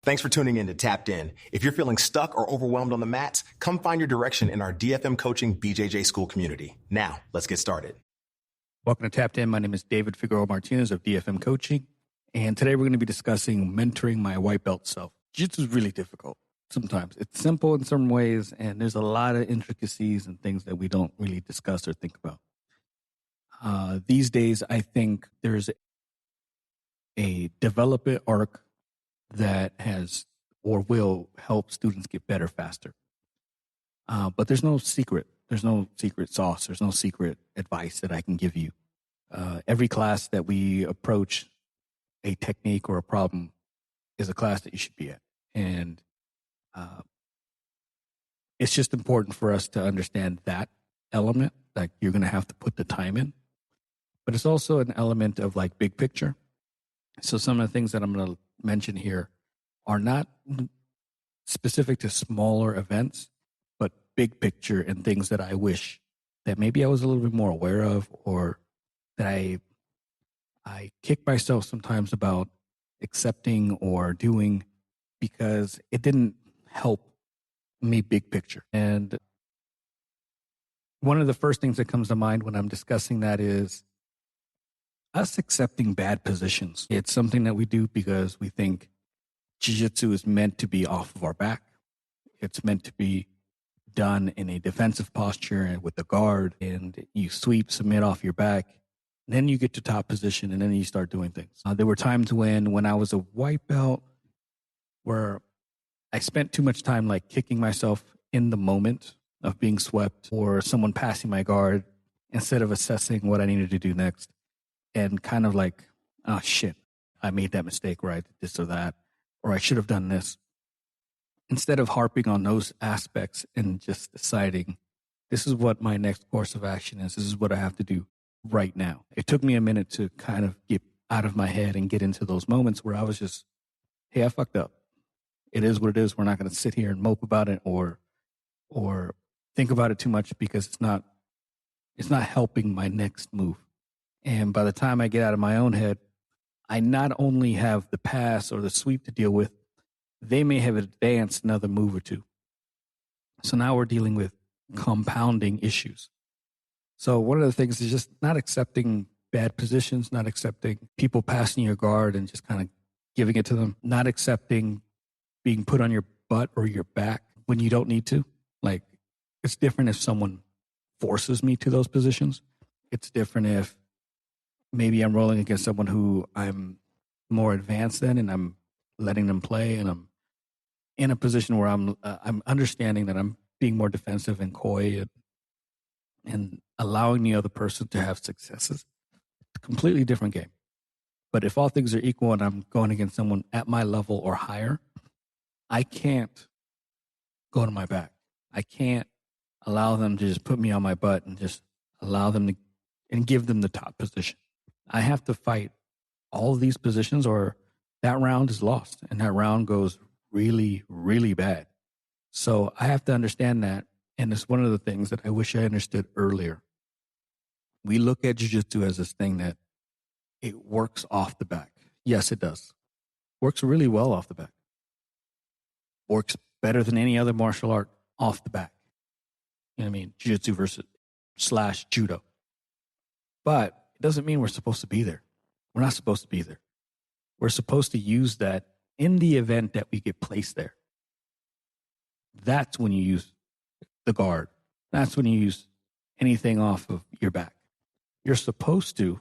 Thanks for tuning in to Tapped In. If you're feeling stuck or overwhelmed on the mats, come find your direction in our DFM Coaching BJJ School community. Now, let's get started. Welcome to Tapped In. My name is David Figueroa-Martinez of DFM Coaching, and today we're going to be discussing mentoring my white belt self. Jiu-Jitsu is really difficult sometimes. It's simple in some ways, and there's a lot of intricacies and things that we don't really discuss or think about. These days, I think there's a development arc that has or will help students get better faster. But there's no secret. There's no secret sauce. There's no secret advice that I can give you. Every class that we approach a technique or a problem is a class that you should be at. And it's just important for us to understand that element, like you're going to have to put the time in. But it's also an element of like big picture. So some of the things that I'm going to mention here are not specific to smaller events, but big picture and things that I wish that maybe I was a little bit more aware of, or that I kick myself sometimes about accepting or doing because it didn't help me big picture. And one of the first things that comes to mind when I'm discussing that is us accepting bad positions. It's something that we do because we think Jiu-Jitsu is meant to be off of our back. It's meant to be done in a defensive posture and with the guard, and you sweep, submit off your back. And then you get to top position, and then you start doing things. There were times when I was a white belt where I spent too much time like kicking myself in the moment of being swept or someone passing my guard instead of assessing what I needed to do next. And kind of like, oh shit, I made that mistake, or I did this or that, or I should have done this. Instead of harping on those aspects and just deciding, this is what my next course of action is. This is what I have to do right now. It took me a minute to kind of get out of my head and get into those moments where I was just, hey, I fucked up. It is what it is. We're not going to sit here and mope about it or think about it too much because it's not helping my next move. And by the time I get out of my own head, I not only have the pass or the sweep to deal with, they may have advanced another move or two. So now we're dealing with compounding issues. So one of the things is just not accepting bad positions, not accepting people passing your guard and just kind of giving it to them, not accepting being put on your butt or your back when you don't need to. Like, it's different if someone forces me to those positions. It's different if maybe I'm rolling against someone who I'm more advanced than, and I'm letting them play, and I'm in a position where I'm understanding that I'm being more defensive and coy and allowing the other person to have successes. It's a completely different game. But if all things are equal and I'm going against someone at my level or higher, I can't go to my back. I can't allow them to just put me on my butt and just allow them to and give them the top position. I have to fight all of these positions or that round is lost and that round goes really, really bad. So I have to understand that. And it's one of the things that I wish I understood earlier. We look at Jiu-Jitsu as this thing that it works off the back. Yes, it does. Works really well off the back. Works better than any other martial art off the back. You know what I mean? Jiu-Jitsu versus / judo. But it doesn't mean we're supposed to be there. We're not supposed to be there. We're supposed to use that in the event that we get placed there. That's when you use the guard. That's when you use anything off of your back. You're supposed to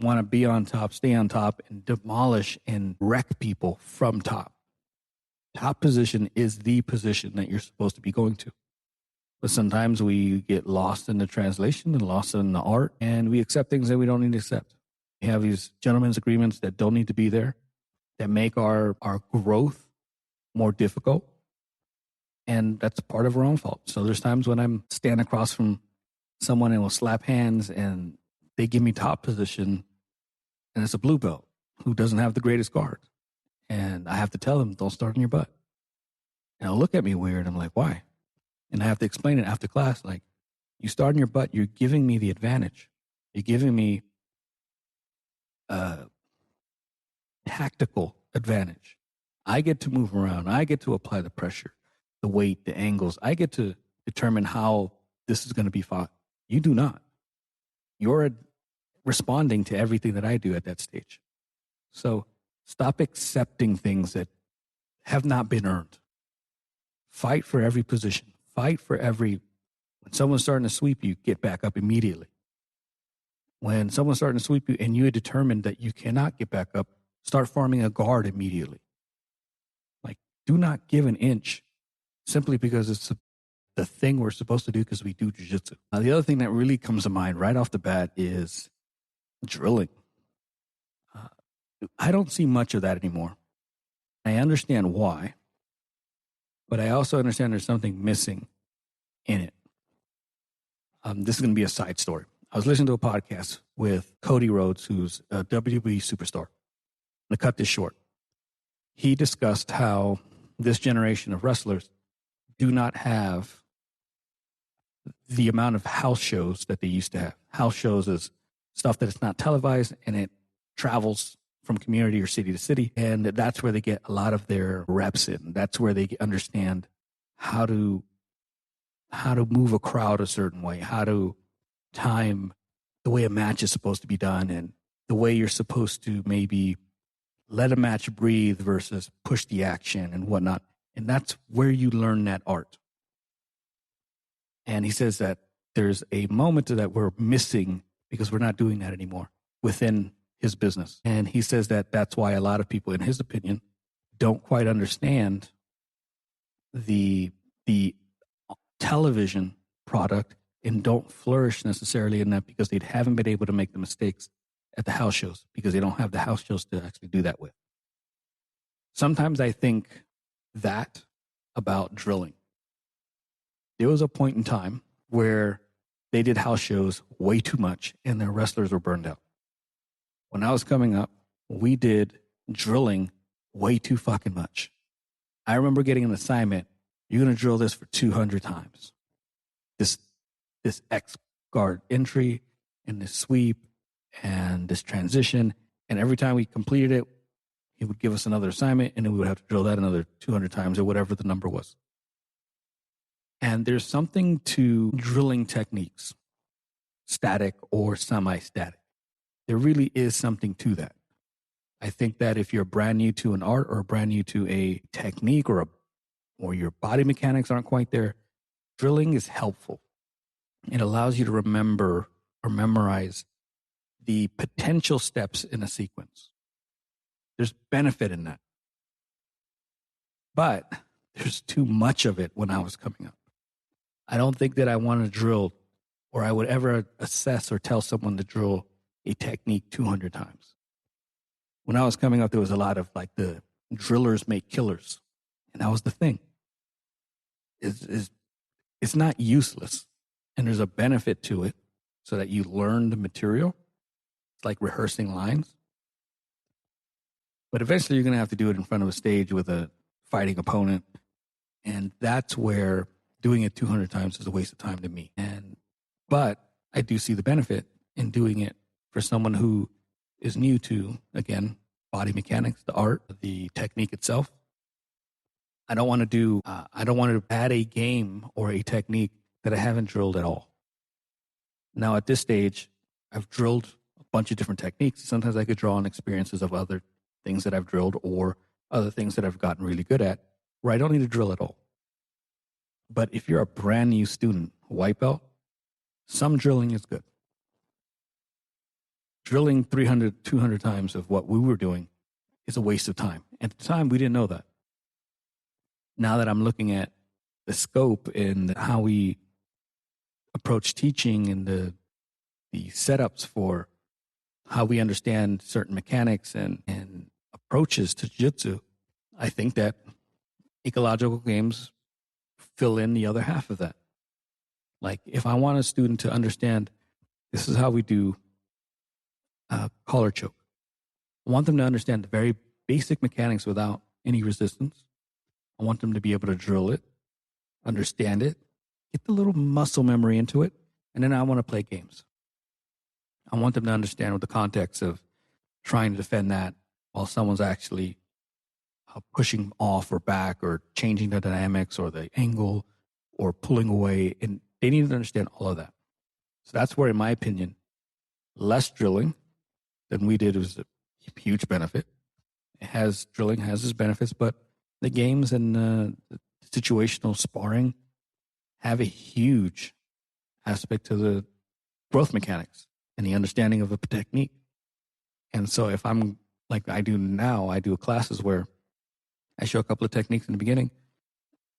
want to be on top, stay on top, and demolish and wreck people from top. Top position is the position that you're supposed to be going to. But sometimes we get lost in the translation and lost in the art, and we accept things that we don't need to accept. We have these gentlemen's agreements that don't need to be there, that make our growth more difficult. And that's part of our own fault. So there's times when I'm standing across from someone and will slap hands and they give me top position, and it's a blue belt who doesn't have the greatest guard. And I have to tell them, don't start in your butt. And they'll look at me weird. I'm like, why? And I have to explain it after class. Like, you start in your butt, you're giving me the advantage. You're giving me a tactical advantage. I get to move around. I get to apply the pressure, the weight, the angles. I get to determine how this is going to be fought. You do not. You're responding to everything that I do at that stage. So stop accepting things that have not been earned. Fight for every position. Fight for every, when someone's starting to sweep you, get back up immediately. When someone's starting to sweep you and you are determined that you cannot get back up, start forming a guard immediately. Like, do not give an inch simply because it's the thing we're supposed to do because we do jiu-jitsu. Now, the other thing that really comes to mind right off the bat is drilling. I don't see much of that anymore. I understand why, but I also understand there's something missing in it. This is going to be a side story. I was listening to a podcast with Cody Rhodes, who's a WWE superstar. I'm going to cut this short. He discussed how this generation of wrestlers do not have the amount of house shows that they used to have. House shows is stuff that is not televised and it travels from community or city to city. And that's where they get a lot of their reps in. That's where they understand how to move a crowd a certain way, how to time the way a match is supposed to be done, and the way you're supposed to maybe let a match breathe versus push the action and whatnot. And that's where you learn that art. And he says that there's a moment that we're missing because we're not doing that anymore within his business. And he says that that's why a lot of people, in his opinion, don't quite understand the television product and don't flourish necessarily in that because they haven't been able to make the mistakes at the house shows because they don't have the house shows to actually do that with. Sometimes I think that about drilling. There was a point in time where they did house shows way too much and their wrestlers were burned out. When I was coming up, we did drilling way too fucking much. I remember getting an assignment. You're going to drill this for 200 times. This X guard entry and this sweep and this transition. And every time we completed it, he would give us another assignment and then we would have to drill that another 200 times or whatever the number was. And there's something to drilling techniques, static or semi-static. There really is something to that. I think that if you're brand new to an art or brand new to a technique or your body mechanics aren't quite there, drilling is helpful. It allows you to remember or memorize the potential steps in a sequence. There's benefit in that. But there's too much of it when I was coming up. I don't think that I want to drill or I would ever assess or tell someone to drill a technique 200 times. When I was coming up, there was a lot of like the drillers make killers. And that was the thing. It's not useless. And there's a benefit to it so that you learn the material. It's like rehearsing lines. But eventually you're going to have to do it in front of a stage with a fighting opponent. And that's where doing it 200 times is a waste of time to me. But I do see the benefit in doing it for someone who is new to, again, body mechanics, the art, the technique itself. I don't want to add a game or a technique that I haven't drilled at all. Now at this stage, I've drilled a bunch of different techniques. Sometimes I could draw on experiences of other things that I've drilled or other things that I've gotten really good at where I don't need to drill at all. But if you're a brand new student, white belt, some drilling is good. Drilling 300, 200 times of what we were doing is a waste of time. At the time, we didn't know that. Now that I'm looking at the scope and how we approach teaching and the setups for how we understand certain mechanics and approaches to jiu-jitsu, I think that ecological games fill in the other half of that. Like if I want a student to understand this is how we do collar choke, I want them to understand the very basic mechanics without any resistance. I want them to be able to drill it, understand it, get the little muscle memory into it, and then I want to play games. I want them to understand with the context of trying to defend that while someone's actually pushing off or back or changing the dynamics or the angle or pulling away. And they need to understand all of that. So that's where, in my opinion, less drilling than we did was a huge benefit. Drilling has its benefits, but the games and the situational sparring have a huge aspect to the growth mechanics and the understanding of a technique. And so if I'm like I do now, I do classes where I show a couple of techniques in the beginning,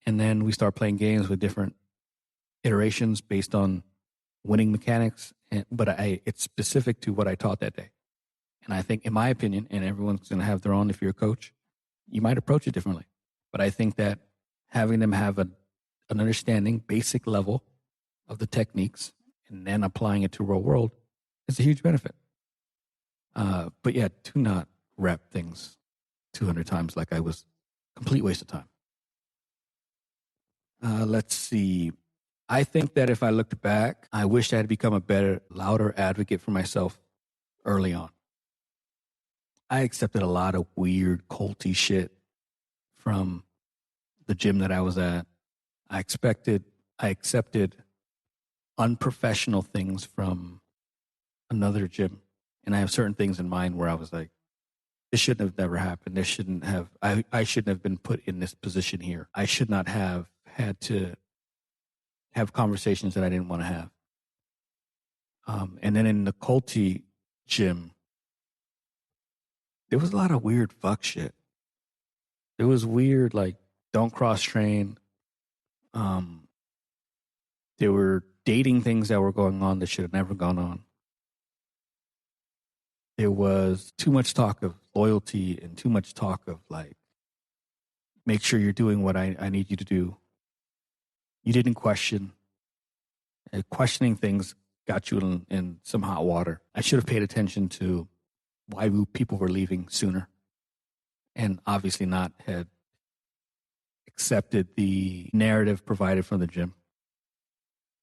and then we start playing games with different iterations based on winning mechanics. But it's specific to what I taught that day. And I think, in my opinion, and everyone's going to have their own, if you're a coach, you might approach it differently. But I think that having them have an understanding, basic level of the techniques, and then applying it to real world is a huge benefit. But yeah, do not rep things 200 times like I was. Complete waste of time. Let's see. I think that if I looked back, I wish I had become a better, louder advocate for myself early on. I accepted a lot of weird, culty shit from the gym that I was at. I accepted unprofessional things from another gym. And I have certain things in mind where I was like, this shouldn't have never happened. This shouldn't have, I shouldn't have been put in this position here. I should not have had to have conversations that I didn't want to have. And then in the culty gym, there was a lot of weird fuck shit. It was weird, like, don't cross train. There were dating things that were going on that should have never gone on. There was too much talk of loyalty and too much talk of, like, make sure you're doing what I need you to do. You didn't question. Questioning things got you in some hot water. I should have paid attention to why people were leaving sooner, and obviously not had accepted the narrative provided from the gym.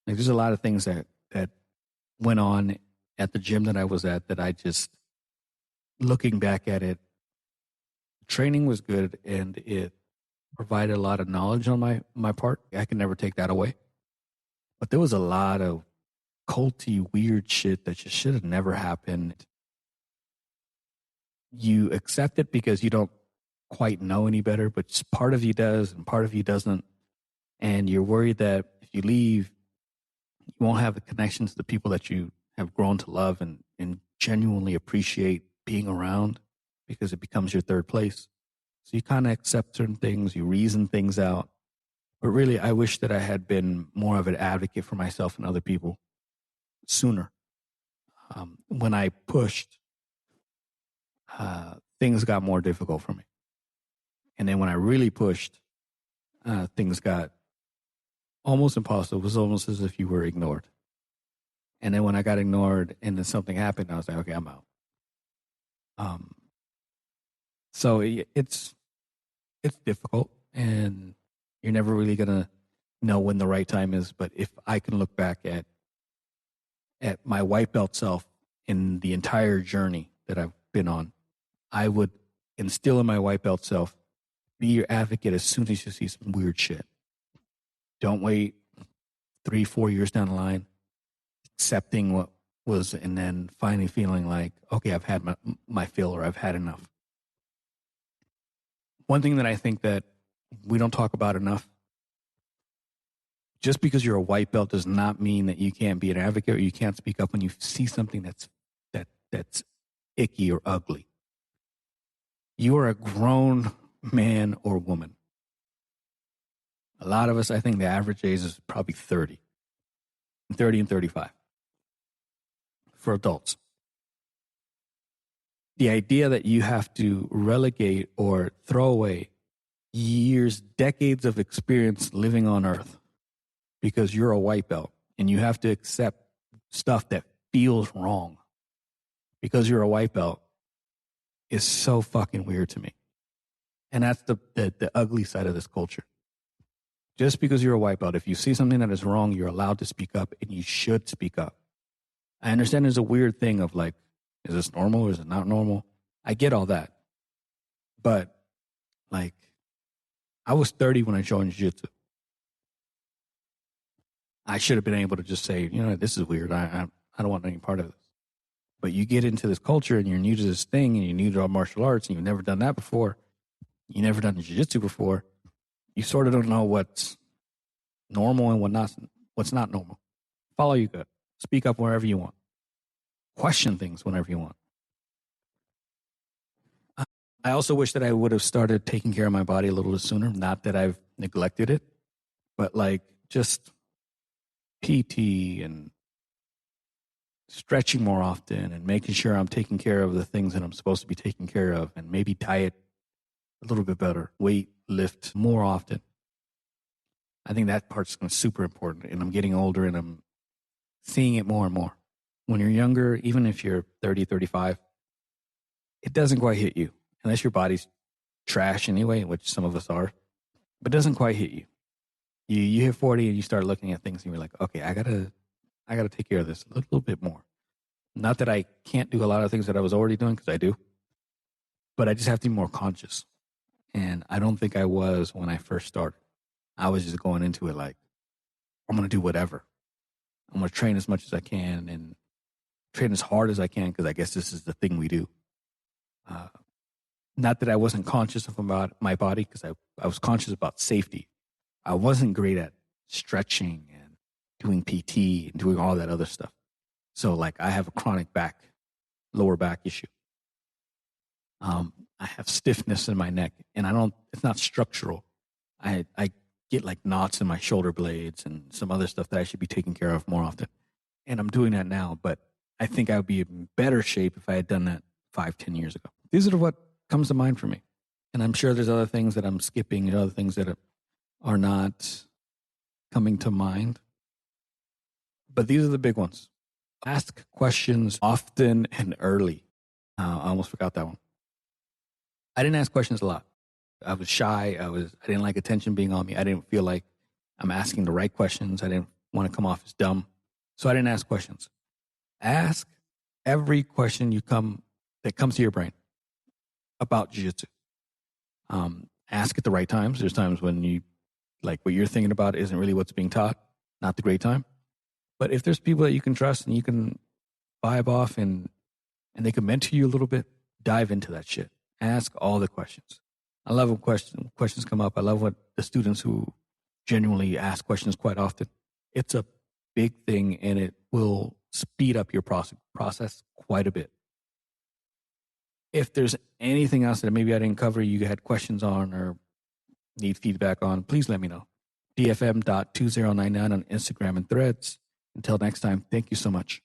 Like, there's a lot of things that went on at the gym that I was at that I just, looking back at it, training was good and it provided a lot of knowledge on my part. I can never take that away. But there was a lot of culty, weird shit that just should have never happened. You accept it because you don't quite know any better, but part of you does and part of you doesn't. And you're worried that if you leave, you won't have the connection to the people that you have grown to love and genuinely appreciate being around, because it becomes your third place. So you kind of accept certain things, you reason things out. But really, I wish that I had been more of an advocate for myself and other people sooner. When I pushed, things got more difficult for me. And then when I really pushed, things got almost impossible. It was almost as if you were ignored. And then when I got ignored and then something happened, I was like, okay, I'm out. So it's difficult, and you're never really going to know when the right time is. But if I can look back at my white belt self in the entire journey that I've been on, I would instill in my white belt self, be your advocate as soon as you see some weird shit. Don't wait 3-4 years down the line, accepting what was, and then finally feeling like, okay, I've had my fill, or I've had enough. One thing that I think that we don't talk about enough, just because you're a white belt does not mean that you can't be an advocate or you can't speak up when you see something that's icky or ugly. You are a grown man or woman. A lot of us, I think the average age is probably 30 and 35 for adults. The idea that you have to relegate or throw away years, decades of experience living on Earth because you're a white belt and you have to accept stuff that feels wrong because you're a white belt is so fucking weird to me. And that's the ugly side of this culture. Just because you're a white belt, if you see something that is wrong, you're allowed to speak up, and you should speak up. I understand there's a weird thing of like, is this normal or is it not normal? I get all that. But Like, I was 30 when I joined Jiu-Jitsu. I should have been able to just say, this is weird. I don't want any part of this. But you get into this culture and you're new to this thing and you're new to martial arts and you've never done that before. You've never done jiu-jitsu before. You sort of don't know what's normal and what's not normal. Follow your gut. Speak up wherever you want. Question things whenever you want. I also wish that I would have started taking care of my body a little bit sooner. Not that I've neglected it, but like just PT and stretching more often and making sure I'm taking care of the things that I'm supposed to be taking care of, and maybe diet a little bit better, weight, lift more often. I think that part's super important, and I'm getting older and I'm seeing it more and more. When you're younger, even if you're 30, 35, it doesn't quite hit you unless your body's trash anyway, which some of us are, but it doesn't quite hit you. You hit 40 and you start looking at things and you're like, okay, I gotta take care of this a little bit more. Not that I can't do a lot of things that I was already doing, because I do, but I just have to be more conscious. And I don't think I was when I first started. I was just going into it like, I'm going to do whatever. I'm going to train as much as I can and train as hard as I can, because I guess this is the thing we do. Not that I wasn't conscious about my body, because I was conscious about safety. I wasn't great at stretching and doing PT and doing all that other stuff. So like I have a chronic lower back issue. I have stiffness in my neck, and it's not structural. I get like knots in my shoulder blades and some other stuff that I should be taking care of more often. And I'm doing that now, but I think I would be in better shape if I had done that 5-10 years ago. These are what comes to mind for me. And I'm sure there's other things that I'm skipping and other things that are not coming to mind. But these are the big ones. Ask questions often and early. I almost forgot that one. I didn't ask questions a lot. I was shy. I didn't like attention being on me. I didn't feel like I'm asking the right questions. I didn't want to come off as dumb. So I didn't ask questions. Ask every question that comes to your brain about jiu-jitsu. Ask at the right times. There's times when you, like what you're thinking about isn't really what's being taught, not the great time. But if there's people that you can trust and you can vibe off and they can mentor you a little bit, dive into that shit. Ask all the questions. I love when questions come up. I love what the students who genuinely ask questions quite often. It's a big thing, and it will speed up your process quite a bit. If there's anything else that maybe I didn't cover, you had questions on or need feedback on, please let me know. DFM.2099 on Instagram and Threads. Until next time, thank you so much.